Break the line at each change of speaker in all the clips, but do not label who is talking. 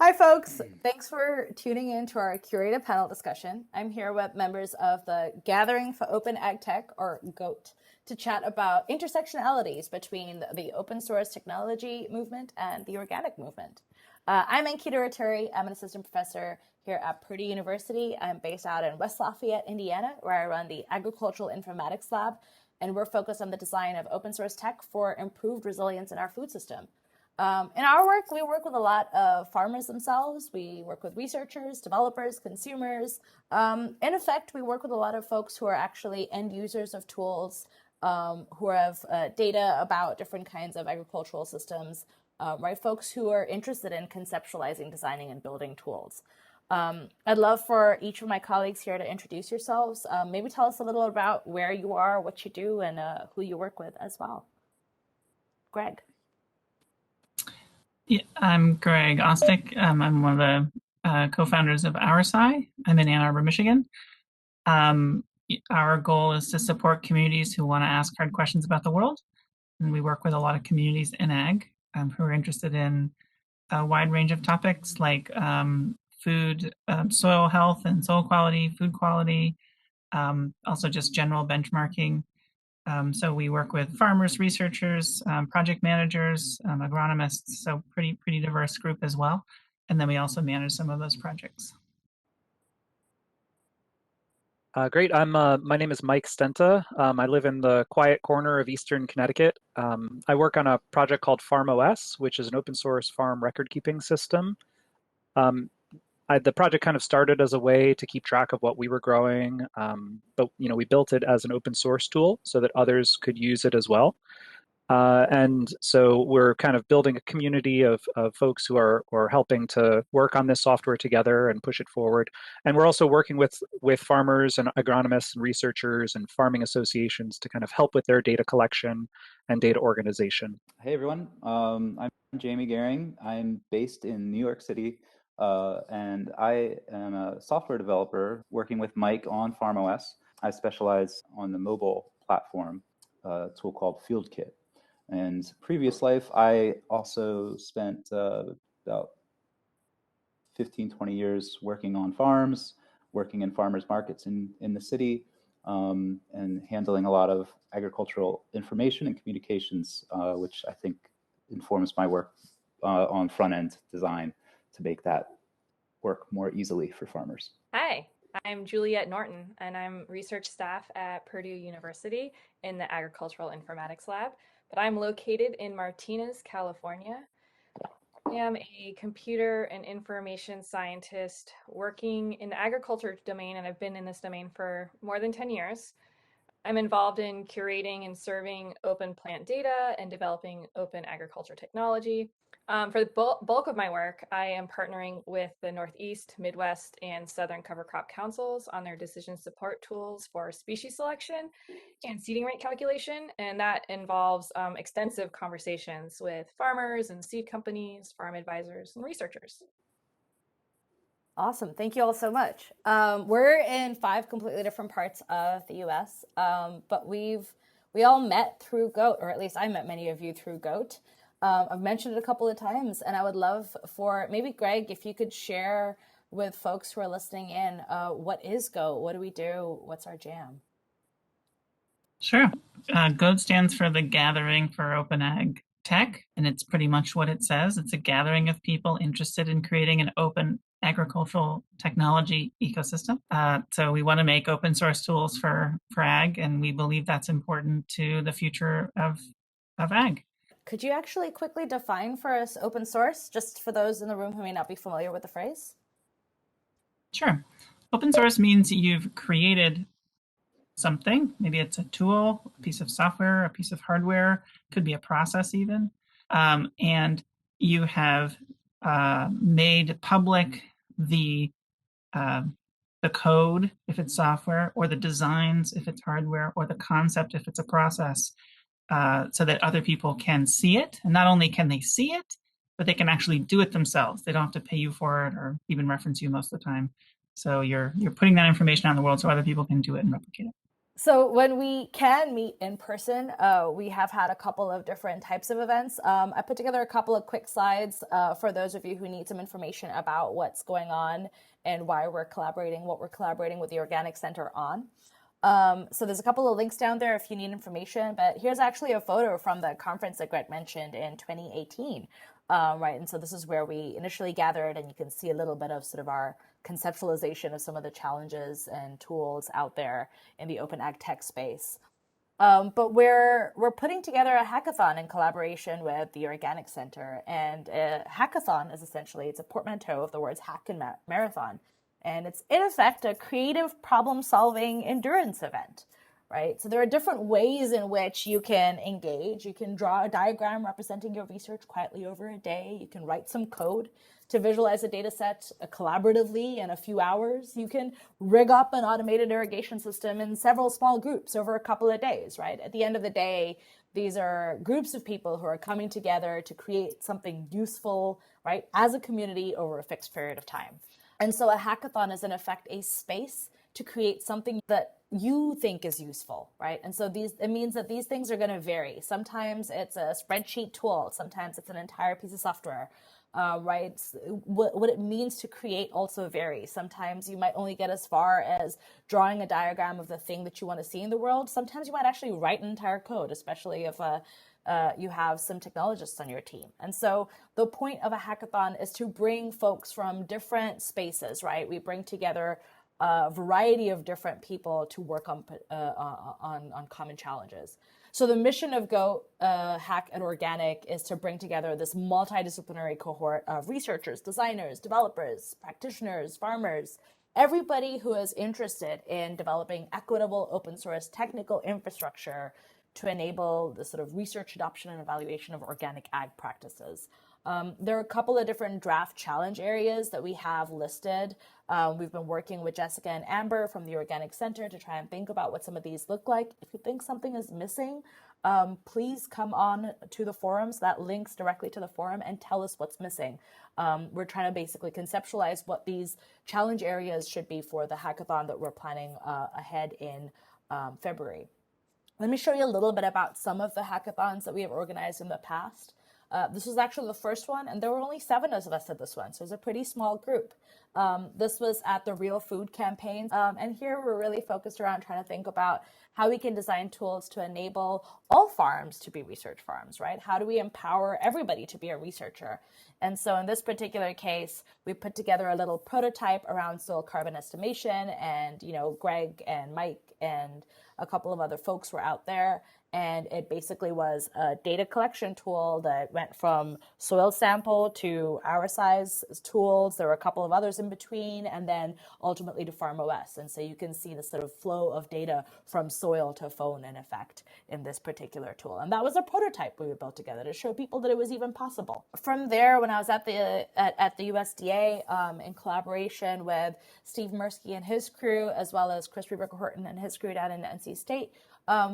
Hi, folks. Thanks for tuning in to our curated panel discussion. I'm here with members of the Gathering for Open Ag Tech, or GOAT, to chat about intersectionalities between the open source technology movement and the organic movement. I'm Ankita Ratturi. I'm an assistant professor here at Purdue University. I'm based out in West Lafayette, Indiana, where I run the Agricultural Informatics Lab, and we're focused on the design of open source tech for improved resilience in our food system. In our work, we work with a lot of farmers themselves. We work with researchers, developers, consumers. In effect, we work with a lot of folks who are actually end users of tools, who have data about different kinds of agricultural systems, right? Folks who are interested in conceptualizing, designing, and building tools. I'd love for each of my colleagues here to introduce yourselves. Maybe tell us a little about where you are, what you do, and who you work with as well. Greg.
Yeah, I'm Greg Ostick. I'm one of the co-founders of OurSci. I'm in Ann Arbor, Michigan. Our goal is to support communities who want to ask hard questions about the world. And we work with a lot of communities in ag who are interested in a wide range of topics like food, soil health and soil quality, food quality, also just general benchmarking. So we work with farmers, researchers, project managers, agronomists, so pretty diverse group as well. And then we also manage some of those projects.
Great. My name is Mike Stenta. I live in the quiet corner of Eastern Connecticut. I work on a project called FarmOS, which is an open source farm record keeping system. The project kind of started as a way to keep track of what we were growing, but we built it as an open source tool so that others could use it as well. And so we're kind of building a community of folks who are helping to work on this software together and push it forward. And we're also working with farmers and agronomists and researchers and farming associations to kind of help with their data collection and data organization.
Hey everyone, I'm Jamie Gehring. I'm based in New York City. And I am a software developer working with Mike on FarmOS. I specialize on the mobile platform, a tool called FieldKit. And previous life, I also spent about 15, 20 years working on farms, working in farmers markets in the city, and handling a lot of agricultural information and communications, which I think informs my work on front-end design to make that work more easily for farmers.
Hi, I'm Juliette Norton, and I'm research staff at Purdue University in the Agricultural Informatics Lab, but I'm located in Martinez, California. I am a computer and information scientist working in the agriculture domain, and I've been in this domain for more than 10 years. I'm involved in curating and serving open plant data and developing open agriculture technology. For the bulk of my work, I am partnering with the Northeast, Midwest, and Southern cover crop councils on their decision support tools for species selection and seeding rate calculation. And that involves extensive conversations with farmers and seed companies, farm advisors, and researchers.
Awesome. Thank you all so much. We're in 5 completely different parts of the US, but we all met through GOAT, or at least I met many of you through GOAT. I've mentioned it a couple of times, and I would love for maybe Greg, if you could share with folks who are listening in, what is GOAT? What do we do? What's our jam?
Sure. GOAT stands for the Gathering for Open Ag Tech, and it's pretty much what it says. It's a gathering of people interested in creating an open agricultural technology ecosystem. So we want to make open source tools for ag, and we believe that's important to the future of ag.
Could you actually quickly define for us open source, just for those in the room who may not be familiar with the phrase?
Sure. Open source means you've created something. Maybe it's a tool, a piece of software, a piece of hardware, could be a process even. And you have made public the code if it's software, or the designs if it's hardware, or the concept if it's a process, so that other people can see it. And not only can they see it, but they can actually do it themselves. They don't have to pay you for it or even reference you most of the time. So you're putting that information out in the world so other people can do it and replicate it.
So when we can meet in person, we have had a couple of different types of events. I put together a couple of quick slides for those of you who need some information about what's going on and why we're collaborating, what we're collaborating with the Organic Center on. So there's a couple of links down there if you need information, but here's actually a photo from the conference that Greg mentioned in 2018. Right, and so this is where we initially gathered, and you can see a little bit of sort of our conceptualization of some of the challenges and tools out there in the open ag tech space. But we're putting together a hackathon in collaboration with the Organic Center, and a hackathon is essentially, it's a portmanteau of the words hack and marathon, and it's in effect a creative problem-solving endurance event. Right? So there are different ways in which you can engage. You can draw a diagram representing your research quietly over a day. You can write some code to visualize a data set collaboratively in a few hours. You can rig up an automated irrigation system in several small groups over a couple of days, right? At the end of the day, these are groups of people who are coming together to create something useful, right, as a community over a fixed period of time. And so a hackathon is in effect a space to create something that you think is useful, right? And so it means that these things are going to vary. Sometimes it's a spreadsheet tool. Sometimes it's an entire piece of software, right? What it means to create also varies. Sometimes you might only get as far as drawing a diagram of the thing that you want to see in the world. Sometimes you might actually write an entire code, especially if you have some technologists on your team. And so the point of a hackathon is to bring folks from different spaces, right? We bring together a variety of different people to work on common challenges. So the mission of Go Hack and Organic is to bring together this multidisciplinary cohort of researchers, designers, developers, practitioners, farmers, everybody who is interested in developing equitable open source technical infrastructure to enable the sort of research, adoption, and evaluation of organic ag practices. There are a couple of different draft challenge areas that we have listed. We've been working with Jessica and Amber from the Organic Center to try and think about what some of these look like. If you think something is missing, please come on to the forums. That links directly to the forum and tell us what's missing. We're trying to basically conceptualize what these challenge areas should be for the hackathon that we're planning ahead in February. Let me show you a little bit about some of the hackathons that we have organized in the past. This was actually the first one, and there were only 7 of us at this one, so it was a pretty small group. This was at the Real Food Campaign, and here we're really focused around trying to think about how we can design tools to enable all farms to be research farms, right? How do we empower everybody to be a researcher? And so in this particular case, we put together a little prototype around soil carbon estimation, and Greg and Mike and a couple of other folks were out there, and it basically was a data collection tool that went from soil sample to our size tools. There were a couple of others in between, and then ultimately to FarmOS. And so you can see the sort of flow of data from soil to phone in effect in this particular tool. And that was a prototype we built together to show people that it was even possible. From there, when I was at the USDA in collaboration with Steve Mirsky and his crew, as well as Chris Reber-Horton and his crew down in NC State,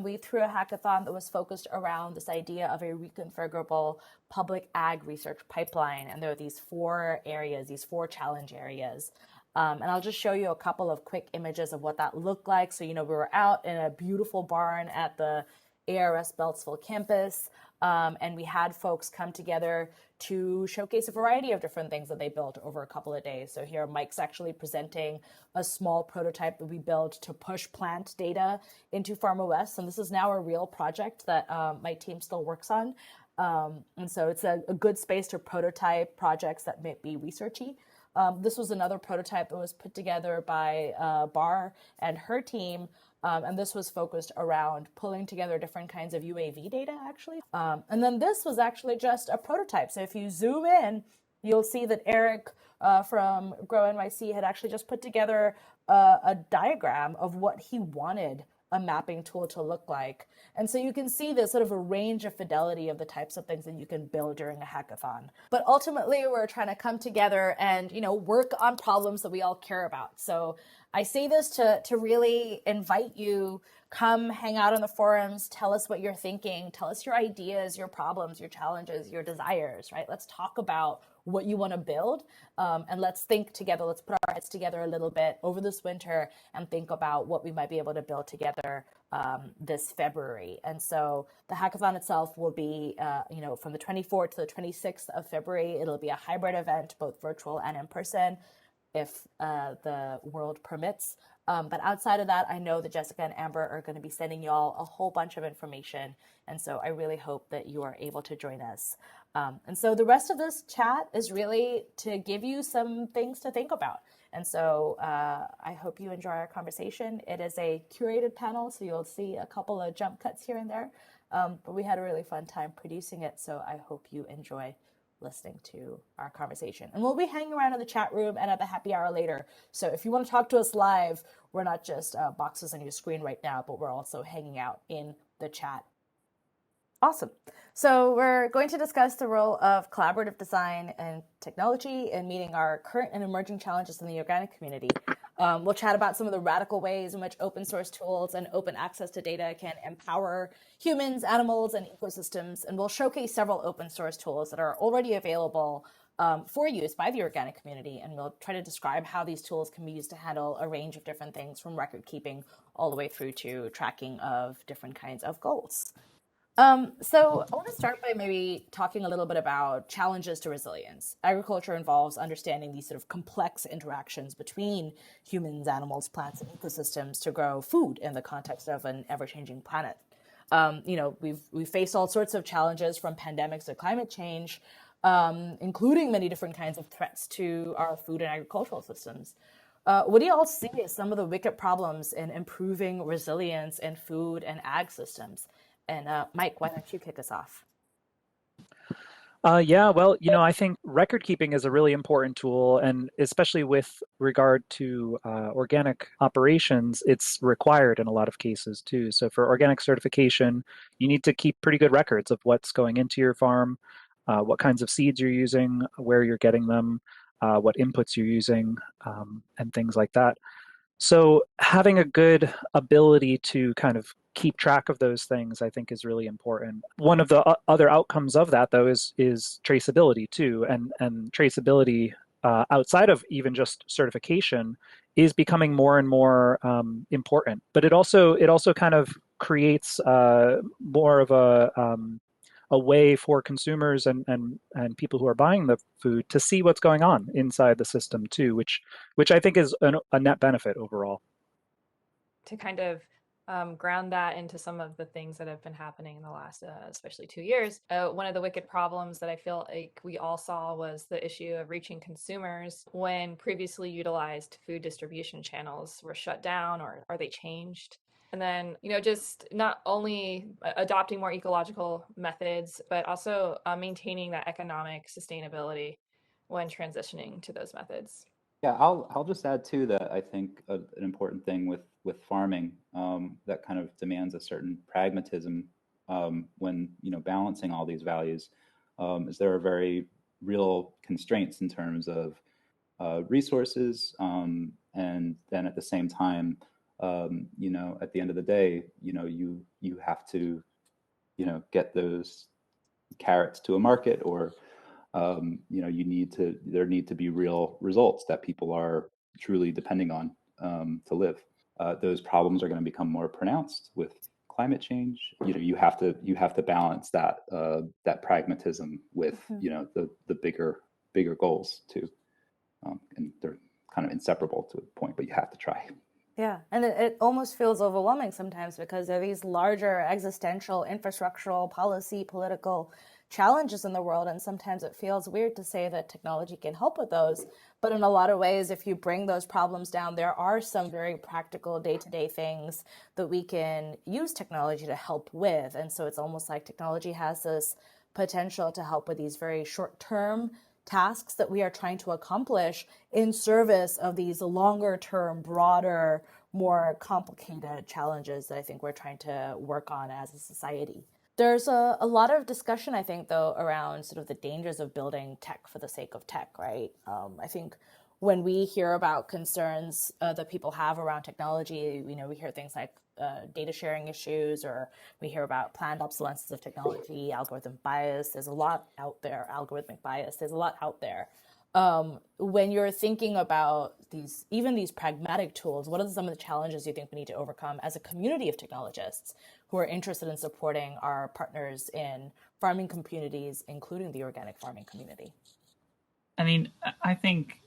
we threw a hackathon that was focused around this idea of a reconfigurable public ag research pipeline. And there are these 4 areas, these 4 challenge areas. And I'll just show you a couple of quick images of what that looked like. So, we were out in a beautiful barn at the ARS Beltsville campus, and we had folks come together to showcase a variety of different things that they built over a couple of days. So here Mike's actually presenting a small prototype that we built to push plant data into FarmOS, and this is now a real project that my team still works on. And so it's a good space to prototype projects that may be researchy. This was another prototype that was put together by Bar and her team, and this was focused around pulling together different kinds of UAV data, actually. And then this was actually just a prototype. So if you zoom in, you'll see that Eric from Grow NYC had actually just put together a diagram of what he wanted a mapping tool to look like. And so you can see this sort of a range of fidelity of the types of things that you can build during a hackathon. But ultimately, we're trying to come together and, work on problems that we all care about. So I say this to really invite you, come hang out on the forums, tell us what you're thinking, tell us your ideas, your problems, your challenges, your desires, right? Let's talk about what you want to build, and let's think together. Let's put our heads together a little bit over this winter and think about what we might be able to build together this February. And so the hackathon itself will be, from the 24th to the 26th of February. It'll be a hybrid event, both virtual and in person, if the world permits. But outside of that, I know that Jessica and Amber are going to be sending y'all a whole bunch of information. And so I really hope that you are able to join us. And so the rest of this chat is really to give you some things to think about. And so I hope you enjoy our conversation. It is a curated panel, so you'll see a couple of jump cuts here and there. But we had a really fun time producing it, so I hope you enjoy listening to our conversation. And we'll be hanging around in the chat room and at the happy hour later. So if you want to talk to us live, we're not just boxes on your screen right now, but we're also hanging out in the chat. Awesome. So we're going to discuss the role of collaborative design and technology in meeting our current and emerging challenges in the organic community. We'll chat about some of the radical ways in which open source tools and open access to data can empower humans, animals, and ecosystems. And we'll showcase several open source tools that are already available for use by the organic community. And we'll try to describe how these tools can be used to handle a range of different things, from record keeping all the way through to tracking of different kinds of goals. So I want to start by maybe talking a little bit about challenges to resilience. Agriculture involves understanding these sort of complex interactions between humans, animals, plants, and ecosystems to grow food in the context of an ever-changing planet. We've faced all sorts of challenges, from pandemics to climate change, including many different kinds of threats to our food and agricultural systems. What do you all see as some of the wicked problems in improving resilience in food and ag systems? And Mike, why don't you kick us off?
I think record keeping is a really important tool, and especially with regard to organic operations, it's required in a lot of cases too. So for organic certification, you need to keep pretty good records of what's going into your farm, what kinds of seeds you're using, where you're getting them, what inputs you're using, and things like that. So having a good ability to kind of keep track of those things, I think, is really important. One of the other outcomes of that, though, is traceability too, and traceability outside of even just certification is becoming more and more important. But it also kind of creates more of a way for consumers and people who are buying the food to see what's going on inside the system too, which I think is a net benefit overall.
To kind of ground that into some of the things that have been happening in the last, especially 2 years, one of the wicked problems that I feel like we all saw was the issue of reaching consumers when previously utilized food distribution channels were shut down or they changed. And then, just not only adopting more ecological methods, but also maintaining that economic sustainability when transitioning to those methods.
Yeah, I'll just add too that I think an important thing with farming that kind of demands a certain pragmatism when balancing all these values is there are very real constraints in terms of resources, and then at the same time, at the end of the day, you have to get those carrots to a market, or there need to be real results that people are truly depending on to live. Those problems are going to become more pronounced with climate change. You have to balance that pragmatism with the bigger goals too, and they're kind of inseparable to a point, but you have to try.
Yeah, and it almost feels overwhelming sometimes because there are these larger existential, infrastructural, policy, political challenges in the world, and sometimes it feels weird to say that technology can help with those. But in a lot of ways, if you bring those problems down, there are some very practical day-to-day things that we can use technology to help with. And so it's almost like technology has this potential to help with these very short-term tasks that we are trying to accomplish in service of these longer term, broader, more complicated challenges that I think we're trying to work on as a society. There's a lot of discussion, I think, though, around sort of the dangers of building tech for the sake of tech, right? I think when we hear about concerns that people have around technology, we hear things like data sharing issues, or we hear about planned obsolescence of technology, algorithm bias. There's a lot out there, algorithmic bias. There's a lot out there. When you're thinking about even these pragmatic tools, what are some of the challenges you think we need to overcome as a community of technologists who are interested in supporting our partners in farming communities, including the organic farming community?
I mean, I think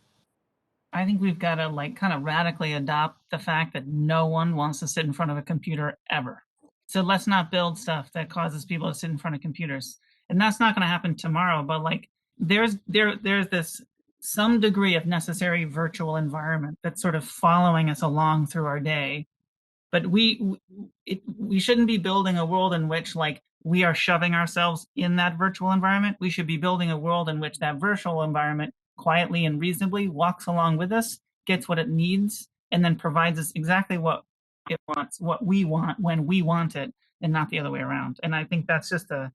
we've got to like kind of radically adopt the fact that no one wants to sit in front of a computer ever. So let's not build stuff that causes people to sit in front of computers. And that's not going to happen tomorrow, but like there's this some degree of necessary virtual environment that's sort of following us along through our day. But we shouldn't be building a world in which like we are shoving ourselves in that virtual environment. We should be building a world in which that virtual environment quietly and reasonably walks along with us, gets what it needs, and then provides us exactly what it wants, what we want when we want it, and not the other way around. And I think that's just a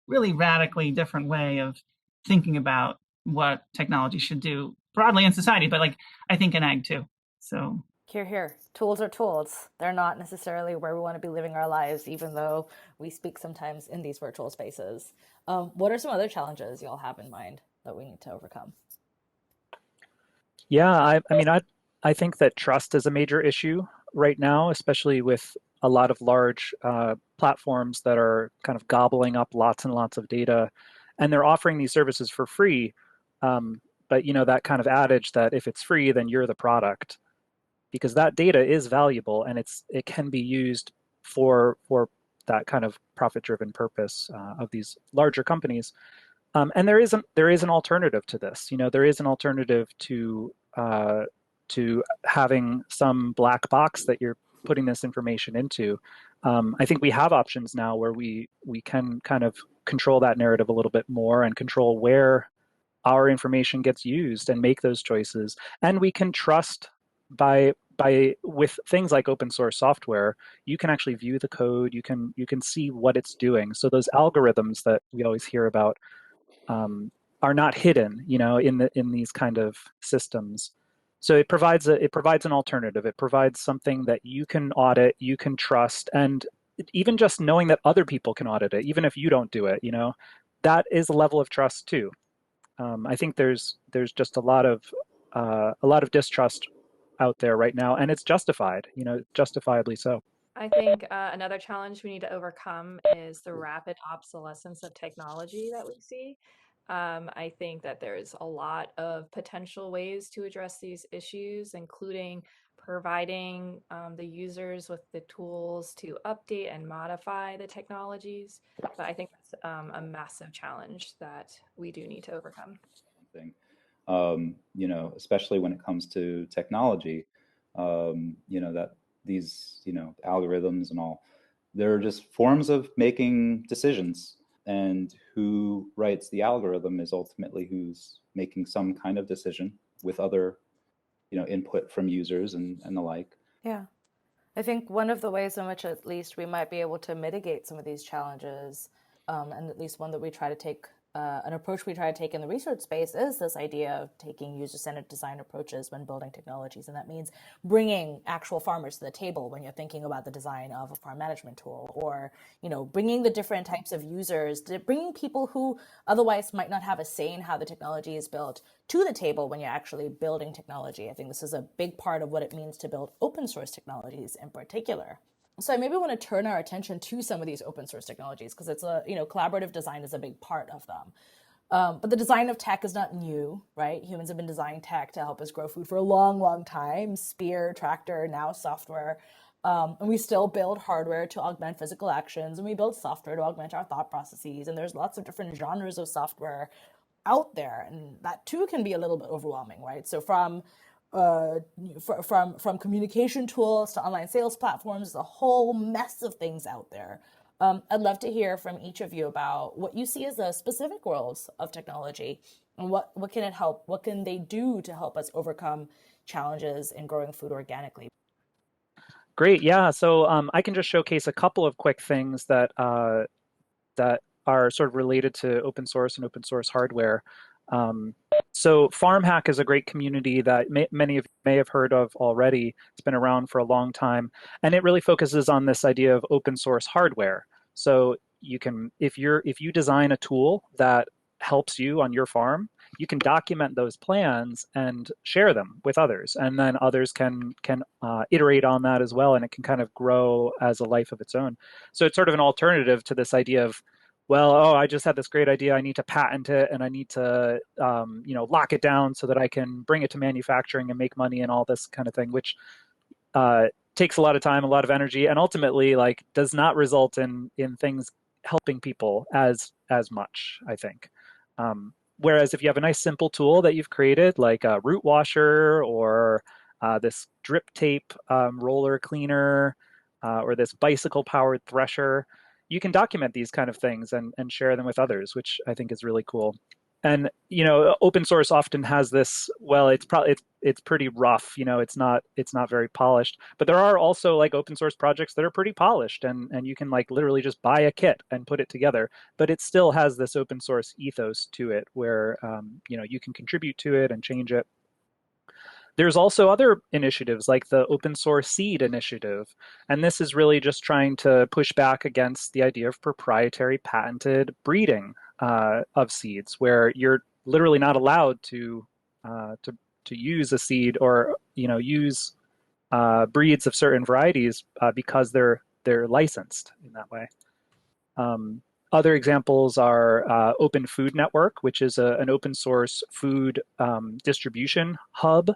really radically different way of thinking about what technology should do broadly in society, but like I think in ag too. So
Here, here. Tools are tools. They're not necessarily where we want to be living our lives, even though we speak sometimes in these virtual spaces. What are some other challenges y'all have in mind that we need to overcome?
Yeah, I mean, I think that trust is a major issue right now, especially with a lot of large platforms that are kind of gobbling up lots and lots of data, and they're offering these services for free. But you know, that kind of adage that if it's free, then you're the product, because that data is valuable and it can be used for that kind of profit-driven purpose of these larger companies. And there is an alternative to this. You know, there is an alternative to having some black box that you're putting this information into. I think we have options now where we can kind of control that narrative a little bit more and control where our information gets used and make those choices. And we can trust by with things like open source software, you can actually view the code, you can see what it's doing. So those algorithms that we always hear about are not hidden, you know, in these kind of systems. So it provides an alternative. It provides something that you can audit, you can trust, and even just knowing that other people can audit it, even if you don't do it, you know, that is a level of trust too. I think there's just a lot of distrust out there right now, and it's justified, you know, justifiably so.
I think another challenge we need to overcome is the rapid obsolescence of technology that we see. I think that there's a lot of potential ways to address these issues, including providing the users with the tools to update and modify the technologies. But I think that's a massive challenge that we do need to overcome.
You know, especially when it comes to technology, you know, that these, you know, algorithms and all, they're just forms of making decisions. And who writes the algorithm is ultimately who's making some kind of decision with other, you know, input from users and the like.
Yeah. I think one of the ways in which at least we might be able to mitigate some of these challenges, and at least one that we try to take, an approach we try to take in the research space is this idea of taking user-centered design approaches when building technologies. And that means bringing actual farmers to the table when you're thinking about the design of a farm management tool, or, you know, bringing the different types of users, bringing people who otherwise might not have a say in how the technology is built to the table when you're actually building technology. I think this is a big part of what it means to build open source technologies in particular. So I maybe want to turn our attention to some of these open source technologies, because it's a, you know, collaborative design is a big part of them. But the design of tech is not new, right? Humans have been designing tech to help us grow food for a long, long time. Spear, tractor, now software. And we still build hardware to augment physical actions, and we build software to augment our thought processes. And there's lots of different genres of software out there, and that too can be a little bit overwhelming, right? So from communication tools to online sales platforms, the whole mess of things out there. I'd love to hear from each of you about what you see as the specific roles of technology, and what can it help? What can they do to help us overcome challenges in growing food organically?
Great, yeah. So I can just showcase a couple of quick things that are sort of related to open source and open source hardware. So FarmHack is a great community that many of you may have heard of already. It's been around for a long time, and it really focuses on this idea of open source hardware. So you can, if you design a tool that helps you on your farm, you can document those plans and share them with others, and then others can iterate on that as well, and it can kind of grow as a life of its own. So it's sort of an alternative to this idea of, well, oh, I just had this great idea, I need to patent it, and I need to lock it down so that I can bring it to manufacturing and make money and all this kind of thing, which takes a lot of time, a lot of energy, and ultimately like does not result in things helping people as much, I think. Whereas if you have a nice simple tool that you've created, like a root washer or this drip tape roller cleaner or this bicycle powered thresher, you can document these kind of things and share them with others, which I think is really cool. And open source often has this, well, it's pretty rough, it's not very polished, but there are also like open source projects that are pretty polished, and you can like literally just buy a kit and put it together, but it still has this open source ethos to it where you can contribute to it and change it. There's also other initiatives like the Open Source Seed Initiative, and this is really just trying to push back against the idea of proprietary patented breeding of seeds, where you're literally not allowed to use a seed or use breeds of certain varieties because they're licensed in that way. Other examples are Open Food Network, which is an open source food distribution hub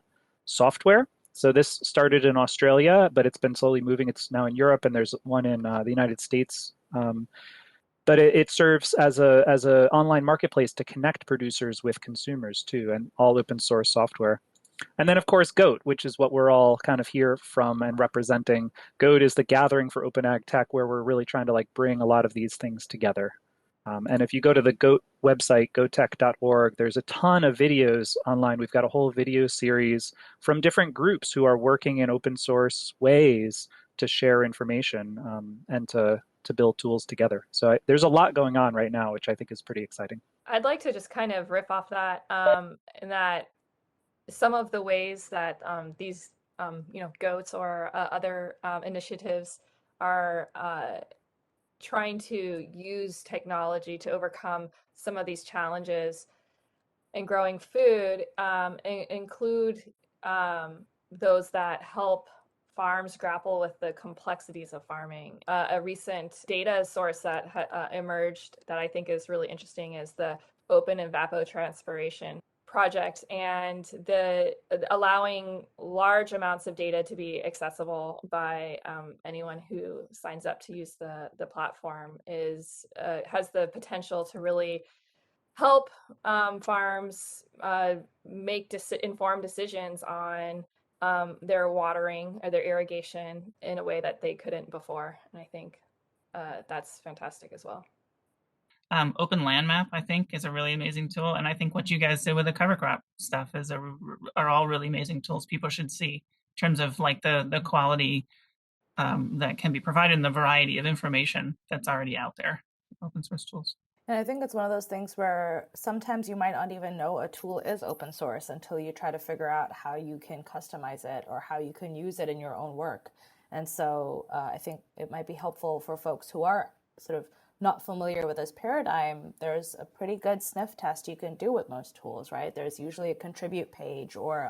software. So this started in Australia, but it's been slowly moving. It's now in Europe, and there's one in the United States. But it serves as a online marketplace to connect producers with consumers too, and all open source software. And then of course GOAT, which is what we're all kind of here from and representing. GOAT is the gathering for open ag tech, where we're really trying to like bring a lot of these things together. And if you go to the GOAT website, goatech.org, there's a ton of videos online. We've got a whole video series from different groups who are working in open source ways to share information and to build tools together. So there's a lot going on right now, which I think is pretty exciting.
I'd like to just kind of riff off that, in that some of the ways that these goats or other initiatives are trying to use technology to overcome some of these challenges in growing food include those that help farms grapple with the complexities of farming. A recent data source that emerged that I think is really interesting is the Open Evapotranspiration project, and the allowing large amounts of data to be accessible by anyone who signs up to use the platform has the potential to really help farms make informed decisions on their watering or their irrigation in a way that they couldn't before. And I think that's fantastic as well.
Open Land Map, I think, is a really amazing tool. And I think what you guys did with the cover crop stuff are all really amazing tools people should see in terms of like the quality that can be provided and the variety of information that's already out there, open source tools.
And I think it's one of those things where sometimes you might not even know a tool is open source until you try to figure out how you can customize it or how you can use it in your own work. And so I think it might be helpful for folks who are sort of not familiar with this paradigm. There's a pretty good sniff test you can do with most tools, right? There's usually a contribute page, or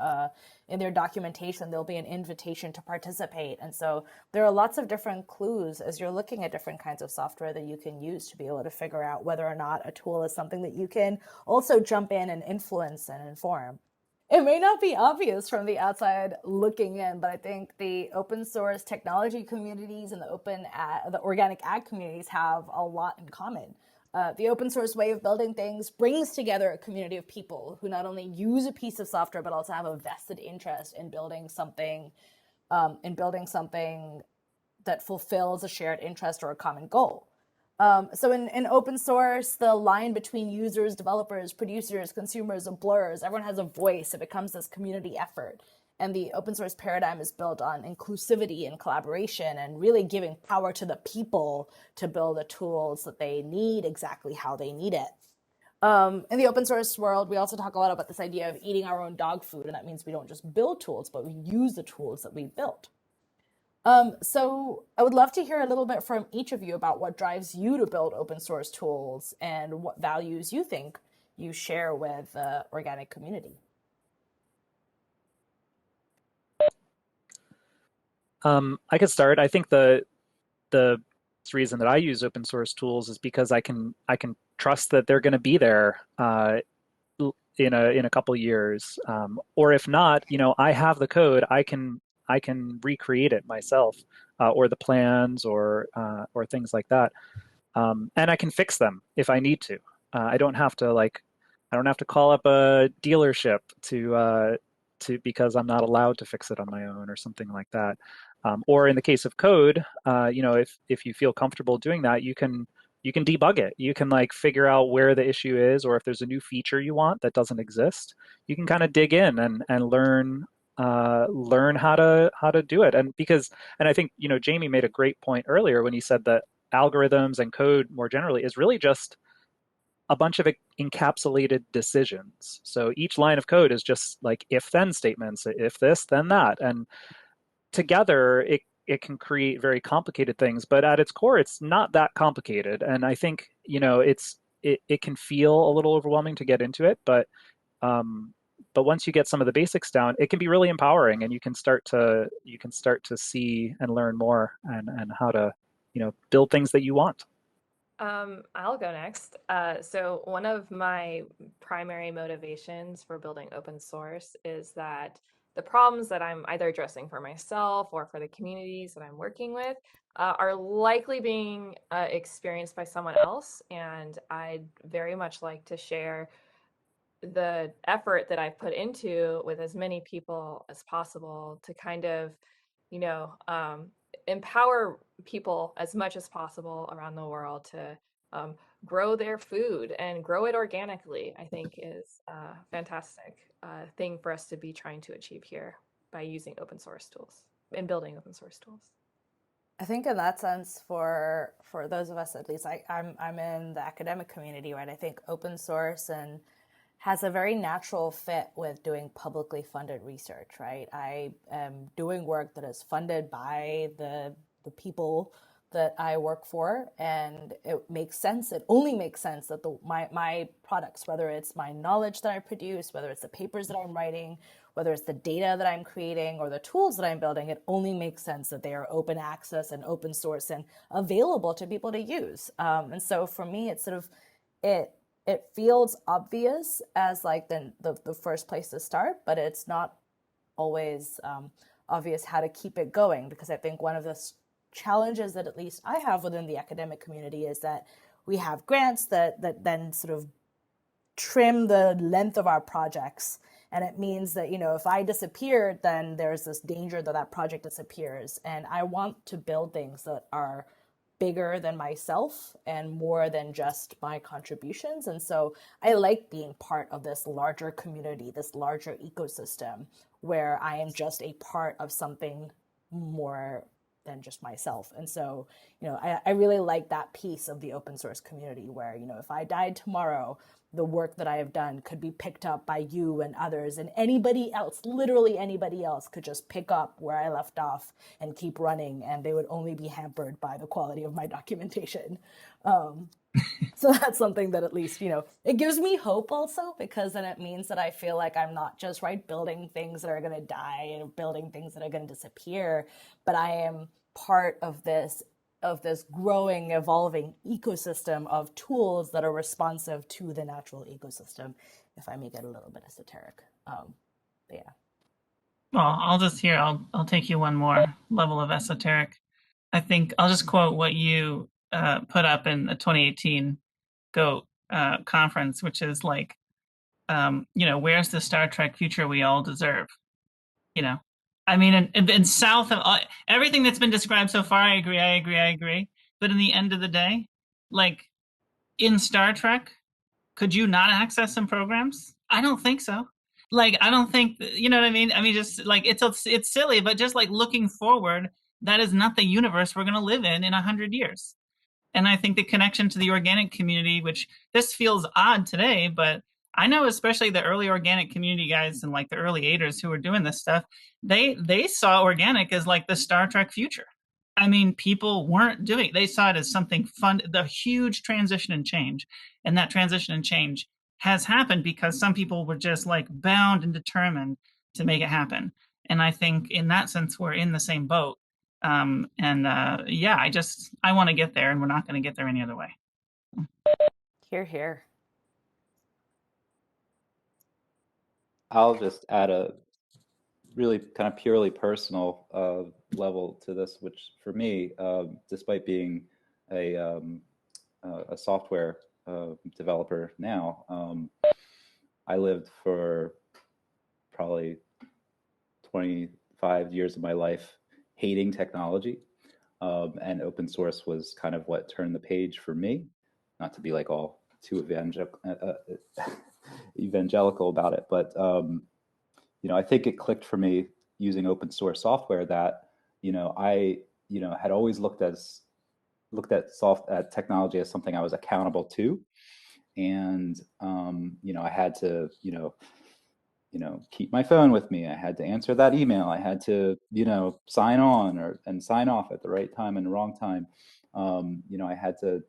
in their documentation, there'll be an invitation to participate. And so there are lots of different clues as you're looking at different kinds of software that you can use to be able to figure out whether or not a tool is something that you can also jump in and influence and inform. It may not be obvious from the outside looking in, but I think the open source technology communities and the organic ag communities have a lot in common. The open source way of building things brings together a community of people who not only use a piece of software, but also have a vested interest in building something that fulfills a shared interest or a common goal. So in open source, the line between users, developers, producers, consumers blurs. Everyone has a voice. It becomes this community effort. And the open source paradigm is built on inclusivity and collaboration and really giving power to the people to build the tools that they need exactly how they need it. In the open source world, we also talk a lot about this idea of eating our own dog food. And that means we don't just build tools, but we use the tools that we built. So I would love to hear a little bit from each of you about what drives you to build open source tools and what values you think you share with the organic community?
I could start. I think the reason that I use open source tools is because I can trust that they're going to be there in a couple years, or if not, I have the code. I can recreate it myself, or the plans, or things like that, and I can fix them if I need to. I don't have to I don't have to call up a dealership to because I'm not allowed to fix it on my own or something like that. Or in the case of code, if you feel comfortable doing that, you can debug it. You can figure out where the issue is, or if there's a new feature you want that doesn't exist, you can kind of dig in and learn how to do it. And I think Jamie made a great point earlier when he said that algorithms and code more generally is really just a bunch of encapsulated decisions. So each line of code is just if then statements, if this then that, and together it can create very complicated things, but at its core it's not that complicated. And I think it can feel a little overwhelming to get into it, but once you get some of the basics down, it can be really empowering, and you can start to see and learn more and how to build things that you want.
I'll go next. So one of my primary motivations for building open source is that the problems that I'm either addressing for myself or for the communities that I'm working with are likely being experienced by someone else, and I'd very much like to share the effort that I've put into with as many people as possible to kind of, you know, empower people as much as possible around the world to um, grow their food and grow it organically. I think is a fantastic thing for us to be trying to achieve here by using open source tools and building open source tools.
I think in that sense, for those of us, at least I'm in the academic community, right? I think open source and has a very natural fit with doing publicly funded research, right? I am doing work that is funded by the people that I work for, and it makes sense. It only makes sense that my products, whether it's my knowledge that I produce, whether it's the papers that I'm writing, whether it's the data that I'm creating or the tools that I'm building, it only makes sense that they are open access and open source and available to people to use. And so for me, it's sort of it feels obvious as the first place to start, but it's not always obvious how to keep it going, because I think one of the challenges that at least I have within the academic community is that we have grants that then sort of trim the length of our projects. And it means that, if I disappeared, then there's this danger that that project disappears. And I want to build things that are bigger than myself and more than just my contributions. And so I like being part of this larger community, this larger ecosystem where I am just a part of something more than just myself. And so, I really like that piece of the open source community where, if I died tomorrow, the work that I have done could be picked up by you and others, and anybody else, literally anybody else, could just pick up where I left off and keep running, and they would only be hampered by the quality of my documentation. So that's something that at least, it gives me hope also, because then it means that I feel like I'm not just building things that are going to die and building things that are going to disappear, but I am part of this growing, evolving ecosystem of tools that are responsive to the natural ecosystem, if I may get a little bit esoteric. Yeah.
Well, I'll take you one more level of esoteric. I think I'll just quote what you put up in the 2018 GOAT conference, which is where's the Star Trek future we all deserve? I mean, and south of everything that's been described so far, I agree. But in the end of the day, in Star Trek, could you not access some programs? I don't think so. I don't think, you know what I mean? I mean, just it's silly, but just looking forward, that is not the universe we're going to live in 100 years. And I think the connection to the organic community, which this feels odd today, but I know especially the early organic community guys in the early 80s who were doing this stuff, they saw organic as the Star Trek future. I mean, people weren't doing it. They saw it as something fun, the huge transition and change. And that transition and change has happened because some people were just like bound and determined to make it happen. And I think in that sense, we're in the same boat. Yeah, I want to get there, and we're not going to get there any other way.
Hear, hear.
I'll just add a really kind of purely personal level to this, which for me, despite being a software developer now, I lived for probably 25 years of my life hating technology, and open source was kind of what turned the page for me. Not to be like all too evangelical about it, but I think it clicked for me using open source software that I had always looked at technology as something I was accountable to, and I had to keep my phone with me. I had to answer that email. I had to sign on and sign off at the right time and the wrong time. I had to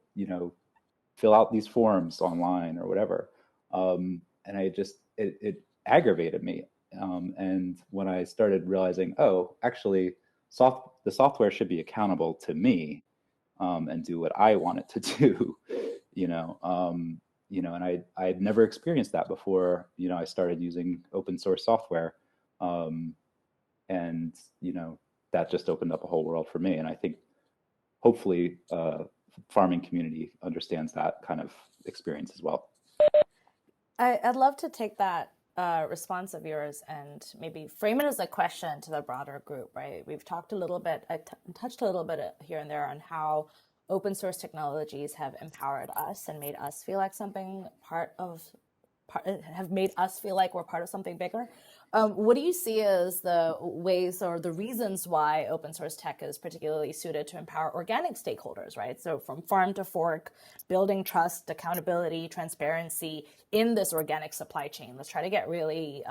fill out these forms online or whatever, and it aggravated me. And when I started realizing, oh, actually, the software should be accountable to me, and do what I want it to do, and I had never experienced that before. I started using open source software, and that just opened up a whole world for me. And I think hopefully farming community understands that kind of experience as well.
I'd love to take that response of yours and maybe frame it as a question to the broader group, right? We've talked a little bit, I touched a little bit here and there on how open source technologies have empowered us and made us feel like have made us feel like we're part of something bigger. What do you see as the ways or the reasons why open source tech is particularly suited to empower organic stakeholders, right? So from farm to fork, building trust, accountability, transparency in this organic supply chain. Let's try to get really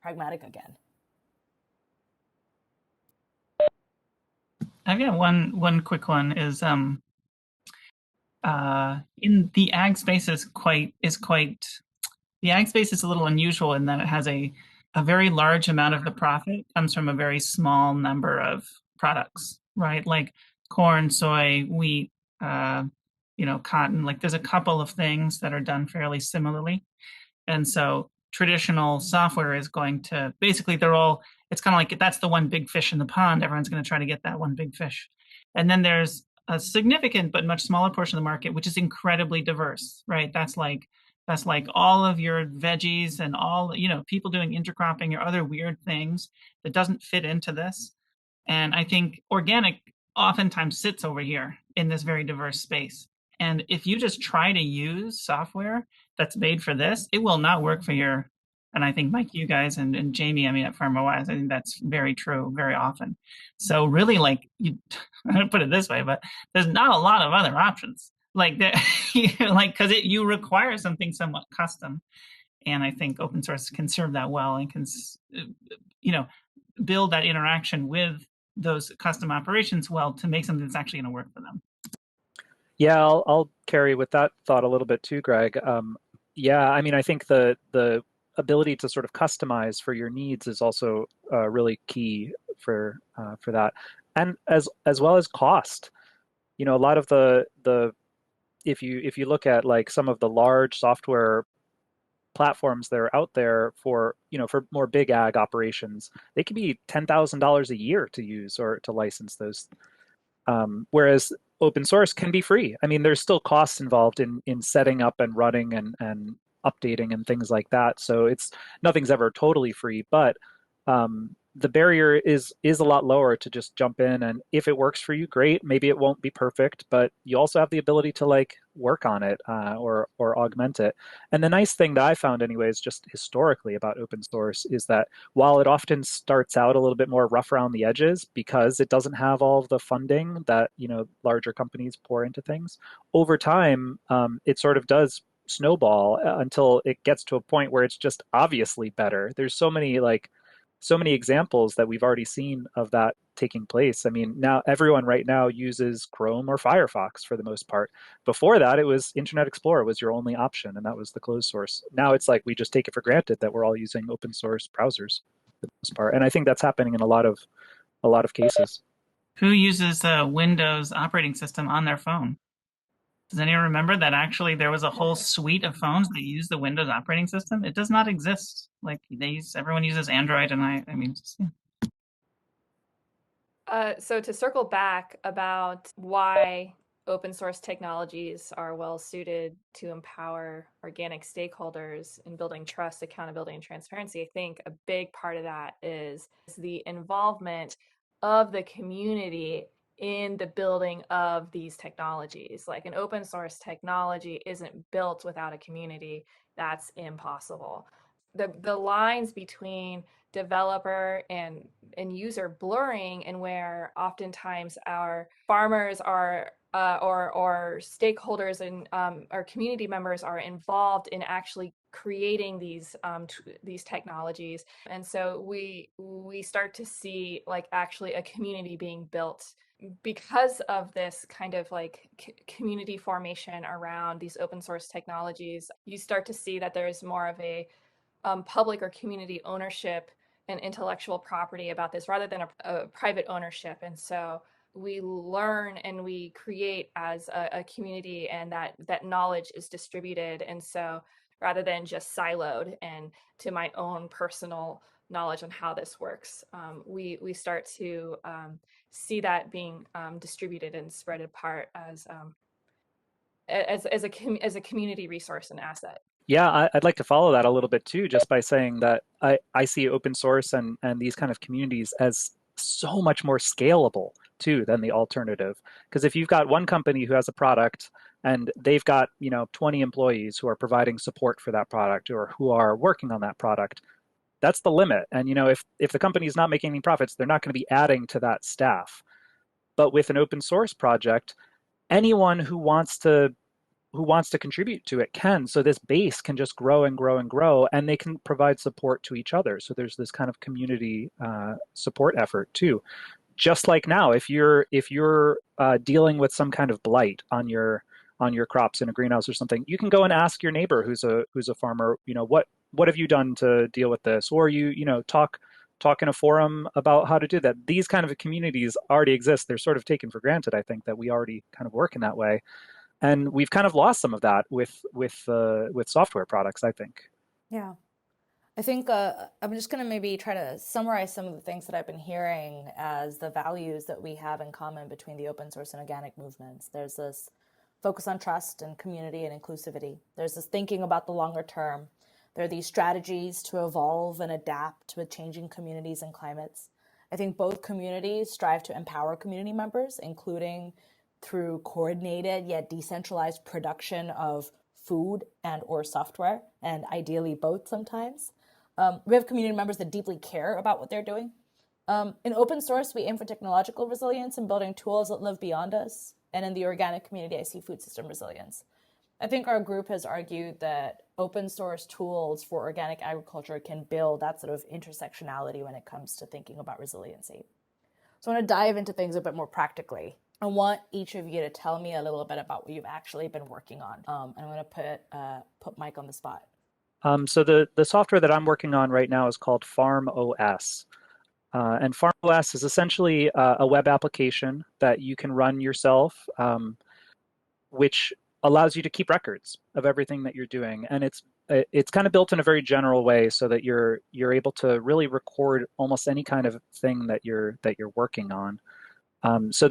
pragmatic again.
I've got one quick one is in the ag space the ag space is a little unusual in that it has a very large amount of the profit comes from a very small number of products, right? Like corn, soy, wheat, cotton. Like there's a couple of things that are done fairly similarly. And so traditional software is going to basically it's kind of like that's the one big fish in the pond. Everyone's going to try to get that one big fish. And then there's a significant but much smaller portion of the market, which is incredibly diverse, right? That's like all of your veggies and all, people doing intercropping or other weird things that doesn't fit into this. And I think organic oftentimes sits over here in this very diverse space. And if you just try to use software that's made for this, it will not work for your, and I think Mike, you guys and Jamie, at FarmOS, I think that's very true very often. So really I don't put it this way, but there's not a lot of other options. Because you require something somewhat custom, and I think open source can serve that well and can, build that interaction with those custom operations well to make something that's actually going to work for them.
Yeah, I'll carry with that thought a little bit too, Greg. I think the ability to sort of customize for your needs is also really key for that, and as well as cost. A lot of the if you look at like some of the large software platforms that are out there for more big ag operations, they can be $10,000 a year to use or to license those. Whereas open source can be free. There's still costs involved in setting up and running and updating and things like that. So nothing's ever totally free, but the barrier is a lot lower to just jump in, and if it works for you, great. Maybe it won't be perfect, but you also have the ability to work on it or augment it. And the nice thing that I found anyways, just historically about open source, is that while it often starts out a little bit more rough around the edges because it doesn't have all of the funding that larger companies pour into things, over time it sort of does snowball until it gets to a point where it's just obviously better. There's so many so many examples that we've already seen of that taking place. I mean, now everyone right now uses Chrome or Firefox for the most part. Before that, it was Internet Explorer was your only option, and that was the closed source. Now it's like we just take it for granted that we're all using open source browsers for the most part, and I think that's happening in a lot of cases.
Who uses a Windows operating system on their phone? Does anyone remember that actually there was a whole suite of phones that use the Windows operating system? It does not exist. Like everyone uses Android, and I mean, just, yeah.
So to circle back about why open source technologies are well suited to empower organic stakeholders in building trust, accountability, and transparency, I think a big part of that is the involvement of the community in the building of these technologies. Like an open source technology isn't built without a community. That's impossible. The lines between developer and user blurring, and where oftentimes our farmers are or stakeholders and our community members are involved in actually creating these technologies, and so we start to see like actually a community being built because of this kind of like community formation around these open source technologies. You start to see that there's more of a public or community ownership and intellectual property about this rather than a private ownership. And so we learn and we create as a community, and that knowledge is distributed. And so rather than just siloed and to my own personal knowledge on how this works, we start to see that being distributed and spread apart as a community resource and asset.
Yeah, I'd like to follow that a little bit too, just by saying that I see open source and these kind of communities as so much more scalable too than the alternative. Because if you've got one company who has a product and they've got 20 employees who are providing support for that product or who are working on that product, that's the limit. And if the company is not making any profits, they're not going to be adding to that staff. But with an open source project, anyone who wants to contribute to it can. So this base can just grow and grow and grow, and they can provide support to each other. So there's this kind of community support effort too. Just like now, if you're dealing with some kind of blight on your crops in a greenhouse or something, you can go and ask your neighbor who's a farmer, what have you done to deal with this? Or talk in a forum about how to do that. These kind of communities already exist. They're sort of taken for granted, I think, that we already kind of work in that way. And we've kind of lost some of that with software products, I think.
Yeah. I think I'm just going to maybe try to summarize some of the things that I've been hearing as the values that we have in common between the open source and organic movements. There's this focus on trust and community and inclusivity. There's this thinking about the longer term. There are these strategies to evolve and adapt with changing communities and climates. I think both communities strive to empower community members, including through coordinated yet decentralized production of food and or software, and ideally both sometimes. We have community members that deeply care about what they're doing. In open source, we aim for technological resilience and building tools that live beyond us. And in the organic community, I see food system resilience. I think our group has argued that open source tools for organic agriculture can build that sort of intersectionality when it comes to thinking about resiliency. So I want to dive into things a bit more practically. I want each of you to tell me a little bit about what you've actually been working on. I'm going to put Mike on the spot.
So the software that I'm working on right now is called FarmOS. And FarmOS is essentially a web application that you can run yourself, which allows you to keep records of everything that you're doing. And it's kind of built in a very general way so that you're able to really record almost any kind of thing that you're working on. So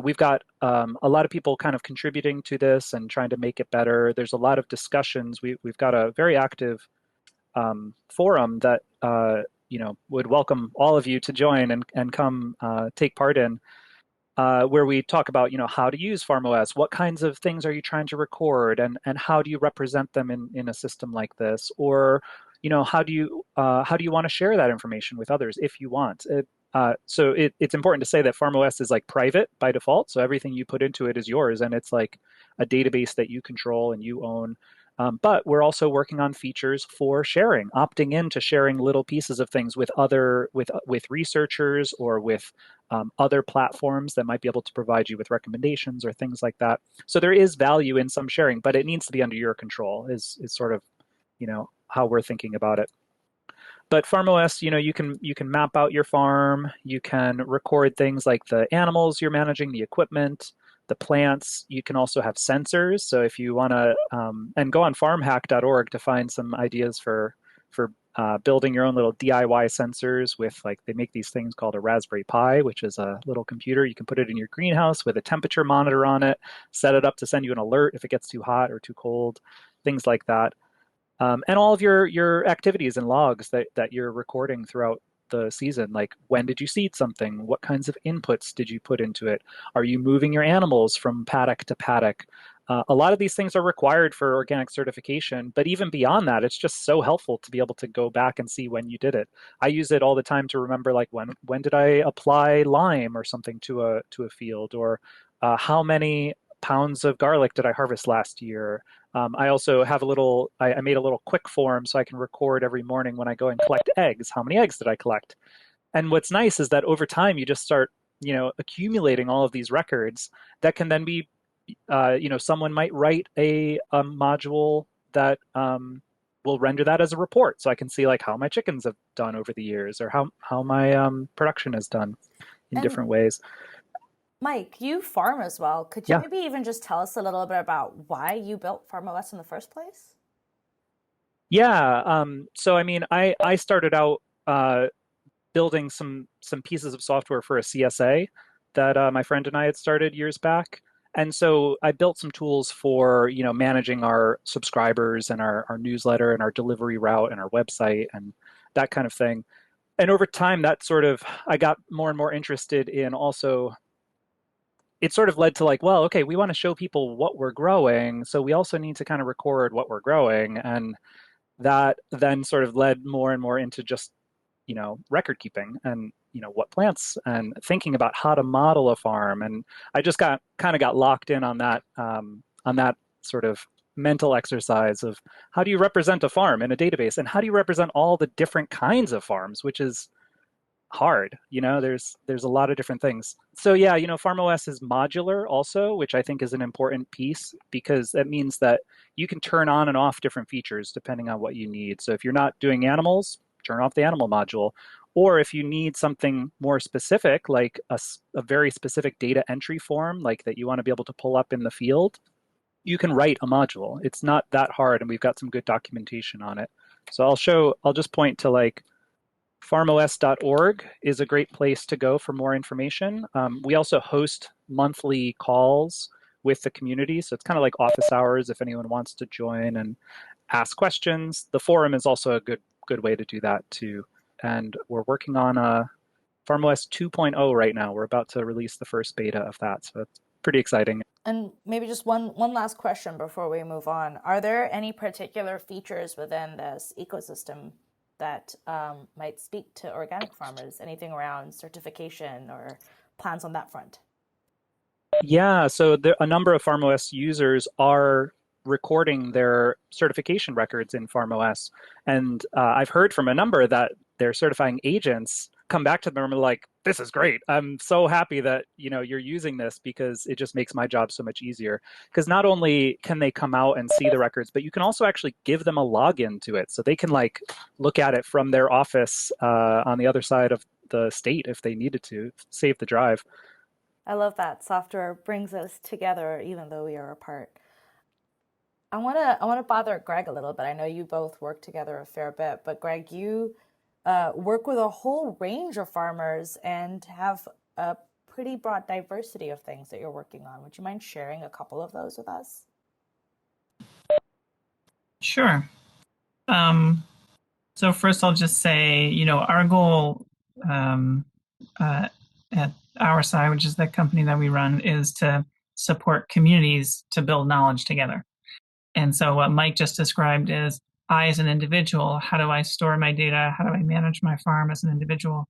we've got a lot of people kind of contributing to this and trying to make it better. There's a lot of discussions. We've got a very active forum that would welcome all of you to join and come take part in, where we talk about how to use FarmOS, what kinds of things are you trying to record, and how do you represent them in a system like this, or how do you want to share that information with others if you want. So it's important to say that FarmOS is like private by default. So everything you put into it is yours, and it's like a database that you control and you own. But we're also working on features for sharing, opting into sharing little pieces of things with with researchers or with other platforms that might be able to provide you with recommendations or things like that. So there is value in some sharing, but it needs to be under your control. Is sort of how we're thinking about it. But FarmOS, you can map out your farm. You can record things like the animals you're managing, the equipment, the plants. You can also have sensors. So if you want to, and go on farmhack.org to find some ideas for building your own little DIY sensors with, like, they make these things called a Raspberry Pi, which is a little computer. You can put it in your greenhouse with a temperature monitor on it, set it up to send you an alert if it gets too hot or too cold, things like that. And all of your activities and logs that you're recording throughout the season, like when did you seed something? What kinds of inputs did you put into it? Are you moving your animals from paddock to paddock? A lot of these things are required for organic certification, but even beyond that, it's just so helpful to be able to go back and see when you did it. I use it all the time to remember, like, when did I apply lime or something to a field, or how many pounds of garlic did I harvest last year? I also have I made a little quick form so I can record every morning when I go and collect eggs. How many eggs did I collect? And what's nice is that over time you just start, accumulating all of these records that can then be, someone might write a module that will render that as a report, so I can see, like, how my chickens have done over the years, or how my production has done in different ways.
Mike, you farm as well. Could you
Yeah.
maybe even just tell us a little bit about why you built FarmOS in the first place?
Yeah. So I mean, I started out building some pieces of software for a CSA that my friend and I had started years back. And so I built some tools for, managing our subscribers and our newsletter and our delivery route and our website and that kind of thing. And over time, I got more and more interested in also, it sort of led to, like, well, okay, we want to show people what we're growing, so we also need to kind of record what we're growing. And that then sort of led more and more into just, record keeping and, what plants, and thinking about how to model a farm. And I just got locked in on that sort of mental exercise of how do you represent a farm in a database, and how do you represent all the different kinds of farms, which is hard. There's a lot of different things. So yeah, FarmOS is modular also, which I think is an important piece, because that means that you can turn on and off different features depending on what you need. So if you're not doing animals, turn off the animal module. Or if you need something more specific, like a very specific data entry form, like that you want to be able to pull up in the field, you can write a module. It's not that hard, and we've got some good documentation on it. So I'll just point to, like, farmos.org is a great place to go for more information. We also host monthly calls with the community, so it's kind of like office hours if anyone wants to join and ask questions. The forum is also a good way to do that too. And we're working on FarmOS 2.0 right now. We're about to release the first beta of that, so it's pretty exciting.
And maybe just one last question before we move on. Are there any particular features within this ecosystem that might speak to organic farmers? Anything around certification or plans on that front?
Yeah, so a number of FarmOS users are recording their certification records in FarmOS. And I've heard from a number that their certifying agents come back to them and are like, this is great. I'm so happy that you're using this, because it just makes my job so much easier. Because not only can they come out and see the records, but you can also actually give them a login to it, so they can, like, look at it from their office on the other side of the state if they needed to save the drive.
I love that software brings us together even though we are apart. I want to bother Greg a little bit. I know you both work together a fair bit, but Greg, you work with a whole range of farmers and have a pretty broad diversity of things that you're working on. Would you mind sharing a couple of those with us?
Sure. So first I'll just say, our goal at our side, which is the company that we run, is to support communities to build knowledge together. And so what Mike just described is, I as an individual, how do I store my data? How do I manage my farm as an individual?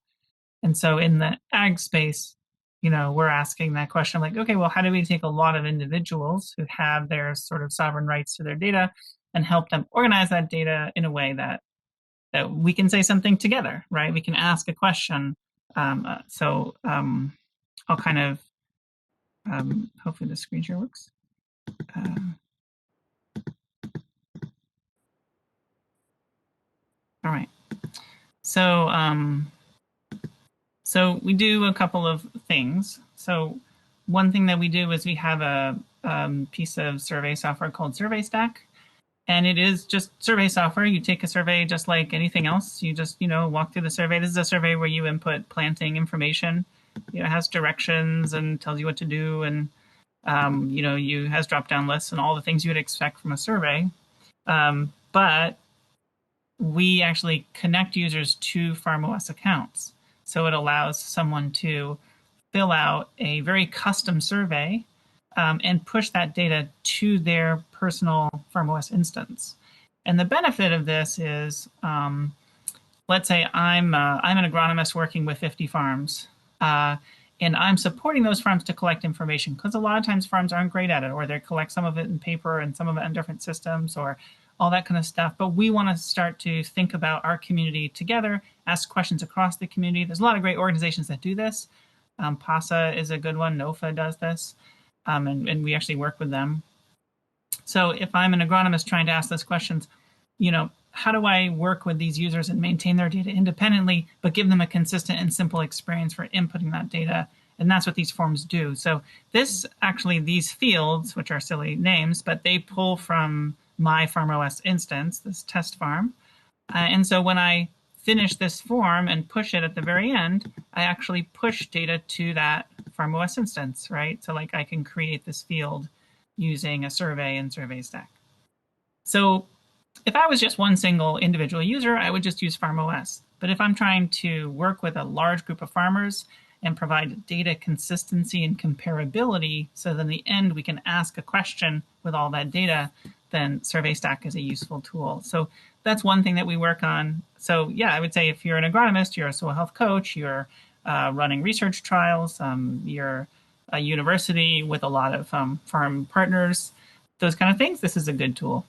And so in the ag space, we're asking that question, like, okay, well, how do we take a lot of individuals who have their sort of sovereign rights to their data and help them organize that data in a way that we can say something together, right? We can ask a question. I'll kind of, hopefully the screen share works. All right. So we do a couple of things. So one thing that we do is we have a piece of survey software called Survey Stack. And it is just survey software. You take a survey just like anything else. You just, walk through the survey. This is a survey where you input planting information. It has directions and tells you what to do. And, you has drop-down lists and all the things you would expect from a survey. But we actually connect users to FarmOS accounts. So it allows someone to fill out a very custom survey and push that data to their personal FarmOS instance. And the benefit of this is, let's say I'm an agronomist working with 50 farms, and I'm supporting those farms to collect information, because a lot of times farms aren't great at it, or they collect some of it in paper and some of it in different systems, or all that kind of stuff. But we want to start to think about our community together, ask questions across the community. There's a lot of great organizations that do this. PASA is a good one. NOFA does this. And we actually work with them. So if I'm an agronomist trying to ask those questions, how do I work with these users and maintain their data independently, but give them a consistent and simple experience for inputting that data? And that's what these forms do. So these fields, which are silly names, but they pull from my FarmOS instance, this test farm. And so when I finish this form and push it at the very end, I actually push data to that FarmOS instance, right? So I can create this field using a survey and Survey Stack. So if I was just one single individual user, I would just use FarmOS. But if I'm trying to work with a large group of farmers and provide data consistency and comparability, so that in the end we can ask a question with all that data, then Survey Stack is a useful tool. So that's one thing that we work on. So yeah, I would say if you're an agronomist, you're a soil health coach, you're running research trials, you're a university with a lot of farm partners, those kind of things, this is a good tool.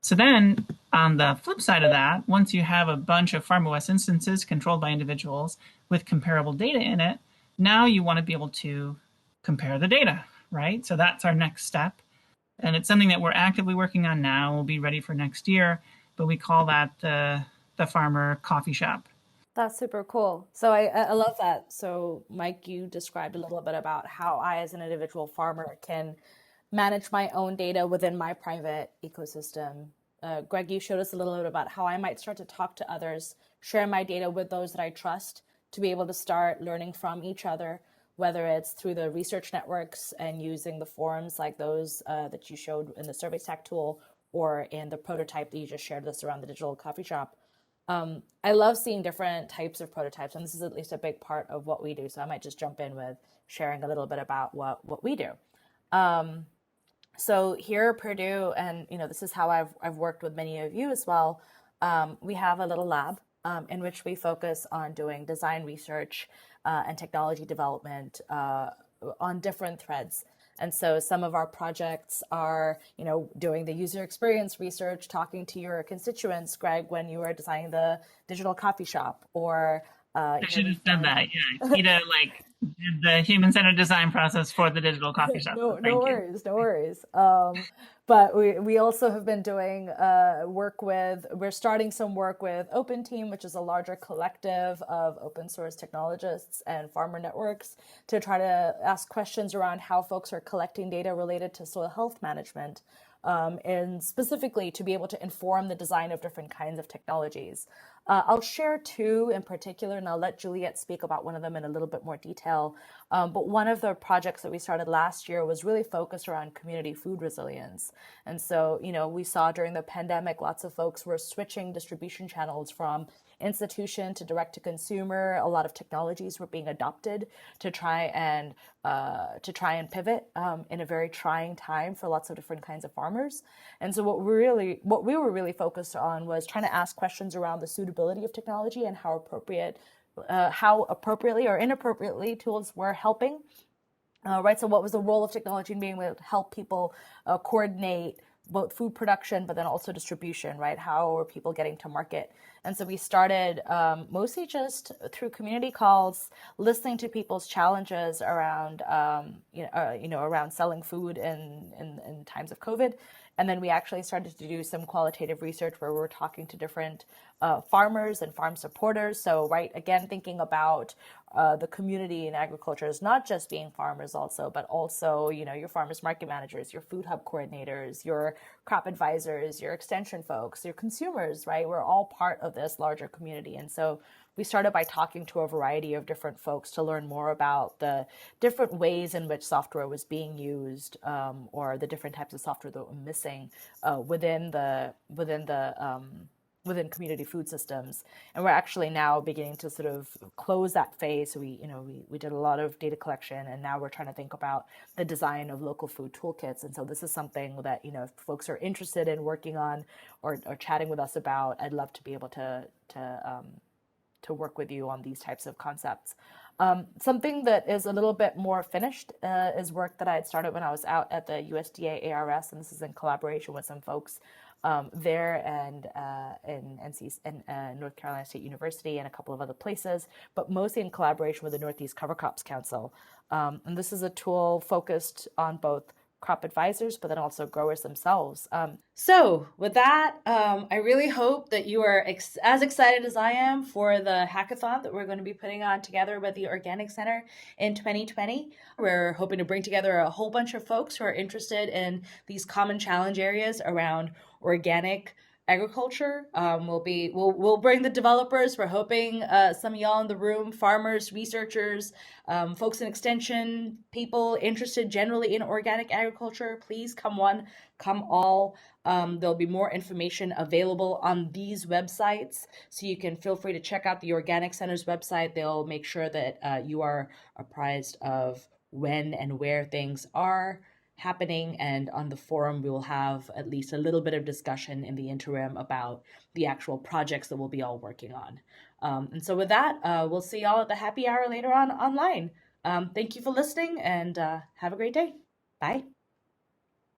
So then on the flip side of that, once you have a bunch of FarmOS instances controlled by individuals with comparable data in it, now you want to be able to compare the data, right? So that's our next step. And it's something that we're actively working on now. We'll be ready for next year, but we call that the farmer coffee shop.
That's super cool. So I love that. So Mike, you described a little bit about how I, as an individual farmer, can manage my own data within my private ecosystem. Greg, you showed us a little bit about how I might start to talk to others, share my data with those that I trust, to be able to start learning from each other, whether it's through the research networks and using the forums like those that you showed in the Survey Stack tool, or in the prototype that you just shared with us around the digital coffee shop. I love seeing different types of prototypes, and this is at least a big part of what we do. So I might just jump in with sharing a little bit about what we do. So here at Purdue, and this is how I've worked with many of you as well. We have a little lab in which we focus on doing design research and technology development on different threads. And so some of our projects are, doing the user experience research, talking to your constituents, Greg, when you were designing the digital coffee shop, or
I should have said that. Yeah, Tita did the human-centered design process for the digital coffee shop.
No worries. But we also have been doing we're starting some work with Open Team, which is a larger collective of open source technologists and farmer networks, to try to ask questions around how folks are collecting data related to soil health management, and specifically to be able to inform the design of different kinds of technologies. I'll share two in particular, and I'll let Juliet speak about one of them in a little bit more detail. But one of the projects that we started last year was really focused around community food resilience. And so, we saw during the pandemic, lots of folks were switching distribution channels from institution to direct to consumer. A lot of technologies were being adopted to try and pivot in a very trying time for lots of different kinds of farmers. And so what we were really focused on was trying to ask questions around the suitability of technology and how appropriately or inappropriately tools were helping. Right. So what was the role of technology in being able to help people coordinate both food production, but then also distribution, right? How are people getting to market? And so we started mostly just through community calls, listening to people's challenges around, around selling food in times of COVID. And then we actually started to do some qualitative research where we're talking to different farmers and farm supporters. So, right, again, thinking about the community in agriculture is not just being farmers also, but also, your farmers market managers, your food hub coordinators, your crop advisors, your extension folks, your consumers, right? We're all part of this larger community. And so we started by talking to a variety of different folks to learn more about the different ways in which software was being used, or the different types of software that were missing within community food systems. And we're actually now beginning to sort of close that phase. So we did a lot of data collection, and now we're trying to think about the design of local food toolkits. And so this is something that, if folks are interested in working on or chatting with us about, I'd love to be able to work with you on these types of concepts. Something that is a little bit more finished is work that I had started when I was out at the USDA ARS, and this is in collaboration with some folks there and in North Carolina State University and a couple of other places, but mostly in collaboration with the Northeast Cover Crops Council. And this is a tool focused on both crop advisors, but then also growers themselves. So with that, I really hope that you are as excited as I am for the hackathon that we're going to be putting on together with the Organic Center in 2020. We're hoping to bring together a whole bunch of folks who are interested in these common challenge areas around organic agriculture. We'll bring the developers. We're hoping some of y'all in the room, farmers, researchers, folks in extension, people interested generally in organic agriculture. Please come one, come all. There'll be more information available on these websites, so you can feel free to check out the Organic Center's website. They'll make sure that you are apprised of when and where things are happening, and on the forum we will have at least a little bit of discussion in the interim about the actual projects that we'll be all working on. And so with that, we'll see y'all at the happy hour later on online. Thank you for listening, and have a great day. Bye.